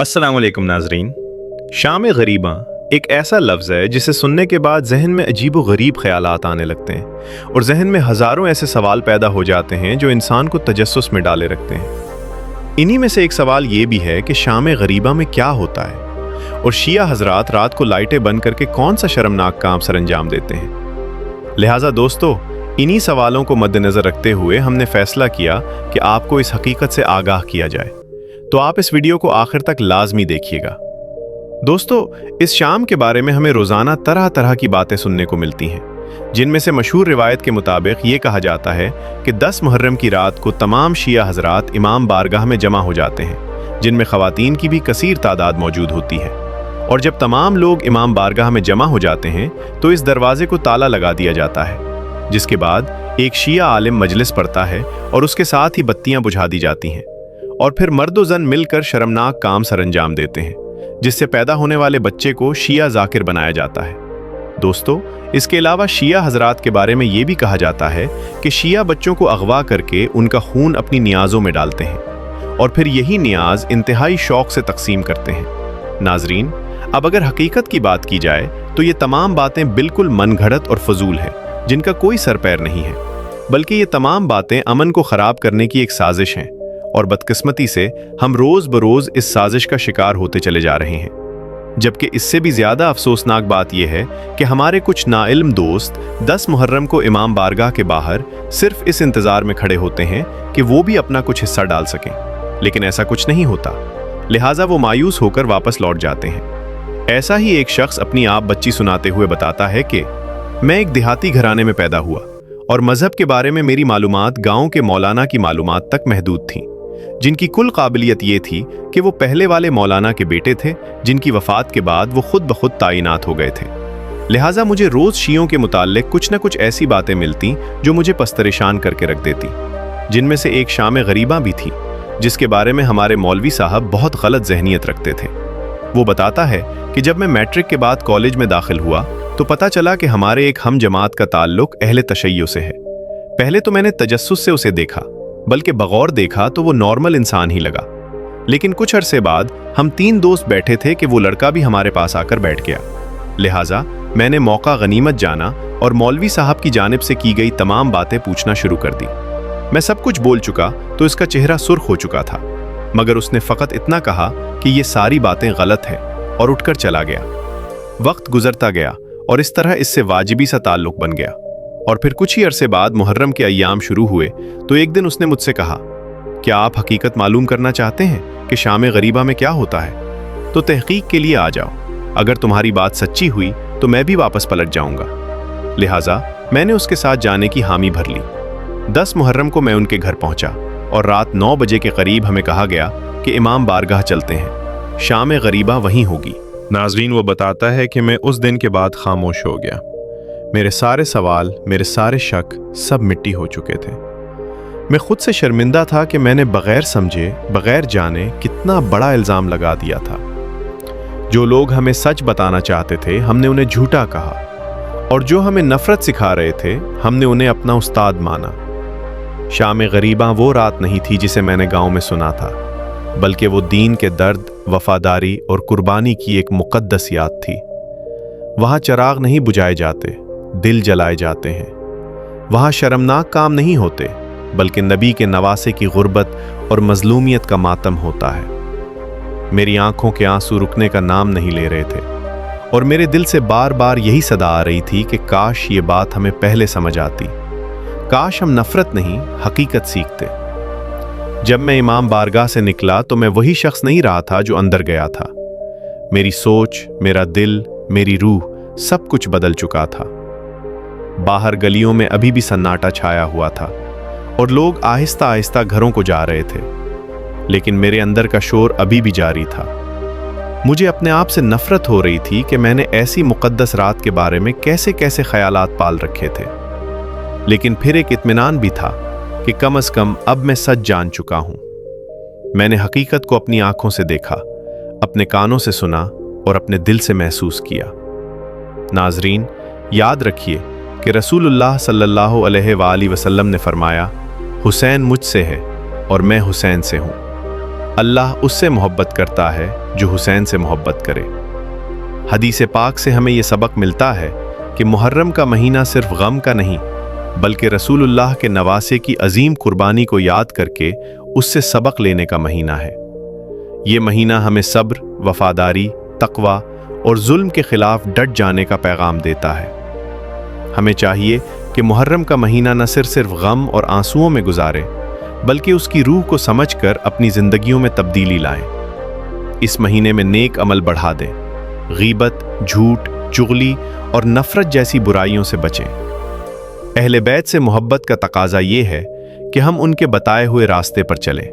अस्सलाम वालेकुम नाजरीन। शाम गरीबा एक ऐसा लफ्ज़ है जिसे सुनने के बाद जहन में अजीब व गरीब ख्यालात आने लगते हैं और जहन में हज़ारों ऐसे सवाल पैदा हो जाते हैं जो इंसान को तजस्सुस में डाले रखते हैं। इन्हीं में से एक सवाल ये भी है कि शाम गरीबा में क्या होता है और शिया हजरात रात को लाइटें बंद करके कौन सा शर्मनाक काम सर अंजाम देते हैं। लिहाजा दोस्तों, इन्हीं सवालों को मद्देनज़र रखते हुए हमने फ़ैसला किया कि आपको इस हकीकत से आगाह किया जाए, तो आप इस वीडियो को आखिर तक लाजमी देखिएगा। दोस्तों, इस शाम के बारे में हमें रोज़ाना तरह तरह की बातें सुनने को मिलती हैं, जिनमें से मशहूर रिवायत के मुताबिक ये कहा जाता है कि 10 मुहर्रम की रात को तमाम शिया हजरात इमाम बारगाह में जमा हो जाते हैं, जिनमें ख़वातीन की भी कसीर तादाद मौजूद होती है। और जब तमाम लोग इमाम बारगाह में जमा हो जाते हैं तो इस दरवाजे को ताला लगा दिया जाता है, जिसके बाद एक शिया आलिम मजलिस पढ़ता है और उसके साथ ही बत्तियां बुझा दी जाती हैं और फिर मर्द व ज़न मिलकर शर्मनाक काम सरअंजाम देते हैं, जिससे पैदा होने वाले बच्चे को शिया ज़ाकिर बनाया जाता है। दोस्तों, इसके अलावा शिया हजरात के बारे में ये भी कहा जाता है कि शिया बच्चों को अगवा करके उनका खून अपनी नियाज़ों में डालते हैं और फिर यही नियाज इंतहाई शौक से तकसीम करते हैं। नाजरीन, अब अगर हकीकत की बात की जाए तो ये तमाम बातें बिल्कुल मनगढ़ंत और फजूल है, जिनका कोई सर पैर नहीं है, बल्कि ये तमाम बातें अमन को ख़राब करने की एक साजिश हैं और बदकिस्मती से हम रोज़ बरोज़ इस साजिश का शिकार होते चले जा रहे हैं। जबकि इससे भी ज़्यादा अफसोसनाक बात यह है कि हमारे कुछ नाइल्म दोस्त 10 मुहर्रम को इमाम बारगाह के बाहर सिर्फ इस इंतज़ार में खड़े होते हैं कि वो भी अपना कुछ हिस्सा डाल सकें, लेकिन ऐसा कुछ नहीं होता। लिहाजा वो मायूस होकर वापस लौट जाते हैं। ऐसा ही एक शख्स अपनी आप बच्ची सुनाते हुए बताता है कि मैं एक देहाती घराने में पैदा हुआ और मज़हब के बारे में मेरी मालूमात गाँव के मौलाना की मालूमात तक महदूद थीं, जिनकी कुल काबिलियत ये थी कि वो पहले वाले मौलाना के बेटे थे, जिनकी वफ़ात के बाद वो खुद ब खुद ताइनात हो गए थे। लिहाजा मुझे रोज़ शियों के मुताल्लिक कुछ न कुछ ऐसी बातें मिलती जो मुझे पस्तरेशान करके रख देती, जिनमें से एक शाम गरीबा भी थी, जिसके बारे में हमारे मौलवी साहब बहुत गलत जहनीत रखते थे। वो बताता है कि जब मैं मैट्रिक के बाद कॉलेज में दाखिल हुआ तो पता चला कि हमारे एक हम जमात का ताल्लुक अहले तशय्यो से है। पहले तो मैंने तजस्सुस से उसे देखा, बल्कि बगौर देखा तो वो नॉर्मल इंसान ही लगा। लेकिन कुछ अरसे बाद हम 3 दोस्त बैठे थे कि वो लड़का भी हमारे पास आकर बैठ गया। लिहाजा मैंने मौका गनीमत जाना और मौलवी साहब की जानिब से की गई तमाम बातें पूछना शुरू कर दी। मैं सब कुछ बोल चुका तो इसका चेहरा सुर्ख हो चुका था, मगर उसने फ़कत इतना कहा कि ये सारी बातें गलत हैं और उठकर चला गया। वक्त गुजरता गया और इस तरह इससे वाजिबी सा ताल्लुक बन गया। और फिर कुछ ही अरसे बाद मुहर्रम के अय्याम शुरू हुए तो एक दिन उसने मुझसे कहा, क्या आप हकीकत मालूम करना चाहते हैं कि शाम गरीबा में क्या होता है? तो तहकीक के लिए आ जाओ, अगर तुम्हारी बात सच्ची हुई तो मैं भी वापस पलट जाऊंगा। लिहाजा मैंने उसके साथ जाने की हामी भर ली। 10 मुहर्रम को मैं उनके घर पहुंचा और रात 9 बजे के करीब हमें कहा गया कि इमाम बारगाह चलते हैं, शाम गरीबा वहीं होगी। नाजरीन, वो बताता है कि मैं उस दिन के बाद खामोश हो गया। मेरे सारे सवाल, मेरे सारे शक सब मिट्टी हो चुके थे। मैं खुद से शर्मिंदा था कि मैंने बगैर समझे, बगैर जाने कितना बड़ा इल्ज़ाम लगा दिया था। जो लोग हमें सच बताना चाहते थे हमने उन्हें झूठा कहा, और जो हमें नफ़रत सिखा रहे थे हमने उन्हें अपना उस्ताद माना। शाम गरीबा वो रात नहीं थी जिसे मैंने गाँव में सुना था, बल्कि वो दीन के दर्द, वफादारी और कुर्बानी की एक मुक़द्दस याद थी। वहाँ चिराग नहीं बुझाए जाते, दिल जलाए जाते हैं। वहाँ शर्मनाक काम नहीं होते, बल्कि नबी के नवासे की गुर्बत और मजलूमियत का मातम होता है। मेरी आंखों के आंसू रुकने का नाम नहीं ले रहे थे और मेरे दिल से बार बार यही सदा आ रही थी कि काश ये बात हमें पहले समझ आती, काश हम नफरत नहीं हकीकत सीखते। जब मैं इमाम बारगाह से निकला तो मैं वही शख्स नहीं रहा था जो अंदर गया था। मेरी सोच, मेरा दिल, मेरी रूह सब कुछ बदल चुका था। बाहर गलियों में अभी भी सन्नाटा छाया हुआ था और लोग आहिस्ता आहिस्ता घरों को जा रहे थे, लेकिन मेरे अंदर का शोर अभी भी जारी था। मुझे अपने आप से नफरत हो रही थी कि मैंने ऐसी मुक़द्दस रात के बारे में कैसे कैसे ख्यालात पाल रखे थे। लेकिन फिर एक इत्मीनान भी था कि कम से कम अब मैं सच जान चुका हूं। मैंने हकीकत को अपनी आंखों से देखा, अपने कानों से सुना और अपने दिल से महसूस किया। नाजरीन, याद रखिए कि रसूलुल्लाह सल्लल्लाहु अलैहि वसल्लम ने फरमाया, हुसैन मुझसे है और मैं हुसैन से हूँ। अल्लाह उससे मोहब्बत करता है जो हुसैन से मोहब्बत करे। हदीस पाक से हमें ये सबक मिलता है कि मुहर्रम का महीना सिर्फ गम का नहीं, बल्कि रसूलुल्लाह के नवासे की अजीम कुर्बानी को याद करके उससे सबक लेने का महीना है। ये महीना हमें सब्र, वफादारी, तकवा और जुल्म के खिलाफ डट जाने का पैगाम देता है। हमें चाहिए कि मुहर्रम का महीना न सिर्फ गम और आंसुओं में गुजारे, बल्कि उसकी रूह को समझकर अपनी जिंदगियों में तब्दीली लाएं। इस महीने में नेक अमल बढ़ा दें, गीबत, झूठ, चुगली और नफरत जैसी बुराइयों से बचें। अहले बैत से मोहब्बत का तकाजा ये है कि हम उनके बताए हुए रास्ते पर चलें,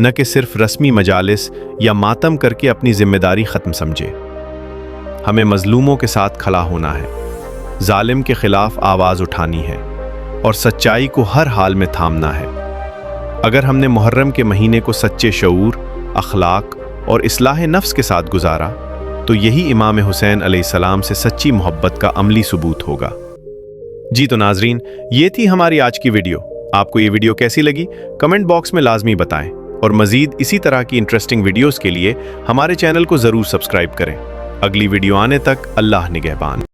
न कि सिर्फ रस्मी मजालिस या मातम करके अपनी जिम्मेदारी ख़त्म समझें। हमें मजलूमों के साथ खड़ा होना है, जालिम के खिलाफ आवाज़ उठानी है और सच्चाई को हर हाल में थामना है। अगर हमने मुहर्रम के महीने को सच्चे शऊर, अखलाक और इस्लाह नफ्स के साथ गुजारा तो यही इमाम हुसैन अलैहिस्सलाम से सच्ची मोहब्बत का अमली सबूत होगा। जी तो नाजरीन, ये थी हमारी आज की वीडियो। आपको ये वीडियो कैसी लगी कमेंट बॉक्स में लाजमी बताएं और मज़ीद इसी तरह की इंटरेस्टिंग वीडियोस के लिए हमारे चैनल को ज़रूर सब्सक्राइब करें। अगली वीडियो आने तक अल्लाह निगहबान।